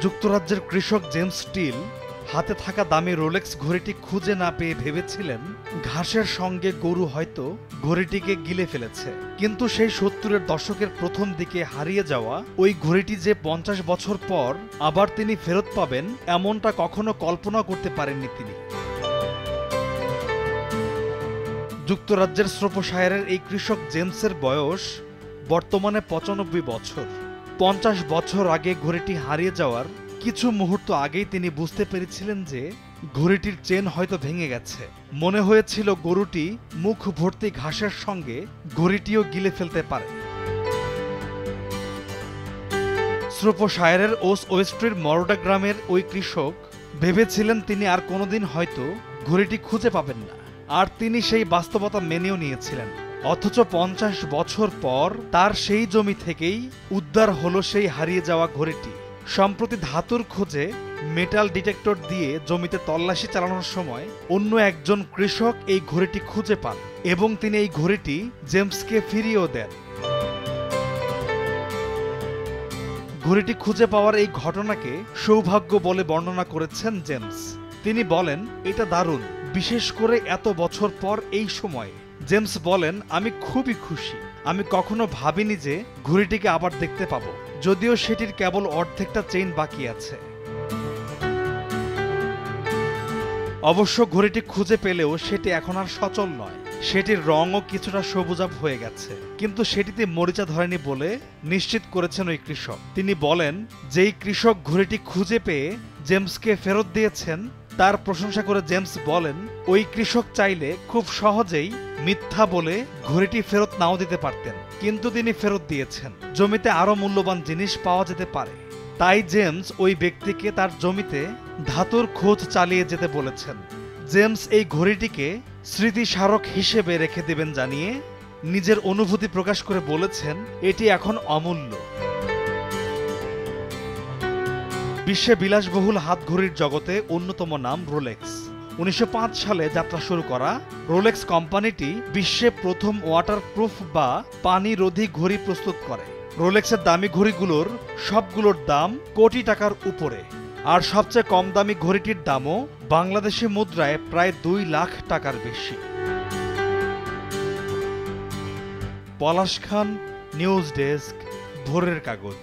যুক্তরাজ্যের কৃষক James still হাতে থাকা দামি রোলেক্স ঘড়িটি খুঁজে না পেয়ে ভেবেছিলেন ঘাসের সঙ্গে গরু হয়তো ঘড়িটিকে গিলে ফেলেছে। কিন্তু সেই ৭০-এর দশকের প্রথম দিকে হারিয়ে যাওয়া ওই ঘড়িটি যে ৫০ বছর পর আবার তিনি ফেরত পাবেন, এমনটা কখনো কল্পনা করতে পারেননি তিনি। যুক্তরাজ্যের শ্রোফশায়ারের এই কৃষক জেমসের বয়স বর্তমানে ৯৫ বছর। ৫০ বছর আগে ঘড়িটি হারিয়ে যাওয়ার কিছু মুহূর্ত আগেই তিনি বুঝতে পেরেছিলেন যে ঘড়িটির চেন হয়তো ভেঙে গেছে। মনে হয়েছিল গরুটি মুখ ভর্তি ঘাসের সঙ্গে ঘড়িটিও গিলে ফেলতে পারে। শ্রোফশায়ারের ওয়েস্ট্রির মরোডা গ্রামের ওই কৃষক ভেবেছিলেন তিনি আর কোনোদিন হয়তো ঘড়িটি খুঁজে পাবেন না, আর তিনি সেই বাস্তবতা মেনেও নিয়েছিলেন। অথচ ৫০ বছর পর তার সেই জমি থেকেই উদ্ধার হলো সেই হারিয়ে যাওয়া ঘড়িটি। সম্প্রতি ধাতুর খোঁজে মেটাল ডিটেক্টর দিয়ে জমিতে তল্লাশি চালানোর সময় অন্য একজন কৃষক এই ঘড়িটি খুঁজে পান এবং তিনি এই ঘড়িটি জেমসকে ফিরিয়েও দেন। ঘড়িটি খুঁজে পাওয়ার এই ঘটনাকে সৌভাগ্য বলে বর্ণনা করেছেন জেমস। তিনি বলেন, এটা দারুণ, বিশেষ করে এত বছর পর এই সময়ে। জেমস বলেন, আমি খুবই খুশি। আমি কখনো ভাবিনি যে ঘড়িটিকে আবার দেখতে পাবো, যদিও সেটির কেবল অর্ধেকটা চেইন বাকি আছে। অবশ্য ঘড়িটি খুঁজে পেলেও সেটি এখন আর সচল নয়। সেটির রঙও কিছুটা সবুজাভ হয়ে গেছে, কিন্তু সেটিতে মরিচা ধরেনি বলে নিশ্চিত করেছেন ওই কৃষক। তিনি বলেন, যেই কৃষক ঘড়িটি খুঁজে পেয়ে জেমসকে ফেরত দিয়েছেন তার প্রশংসা করে জেমস বলেন, ওই কৃষক চাইলে খুব সহজেই মিথ্যা বলে ঘড়িটি ফেরত নাও দিতে পারতেন, কিন্তু তিনি ফেরত দিয়েছেন। জমিতে আরো মূল্যবান জিনিস পাওয়া যেতে পারে, তাই জেমস ওই ব্যক্তিকে তার জমিতে ধাতুর খোঁজ চালিয়ে যেতে বলেছেন। জেমস এই ঘড়িটিকে স্মৃতিস্মারক হিসেবে রেখে দেবেন জানিয়ে নিজের অনুভূতি প্রকাশ করে বলেছেন, এটি এখন অমূল্য। বিশ্বে বিলাসবহুল হাতঘড়ির জগতে অন্যতম নাম রোলেক্স। ১৯০৫ সালে যাত্রা শুরু করা রোলেক্স কোম্পানিটি বিশ্বে প্রথম ওয়াটারপ্রুফ বা পানিরোধী ঘড়ি প্রস্তুত করে। রোলেক্সের দামি ঘড়িগুলোর সবগুলোর দাম কোটি টাকার উপরে, আর সবচেয়ে কম দামি ঘড়িটির দামও বাংলাদেশি মুদ্রায় প্রায় ২ লাখ টাকার বেশি। পলাশ খান, নিউজ ডেস্ক, ভোরের কাগজ।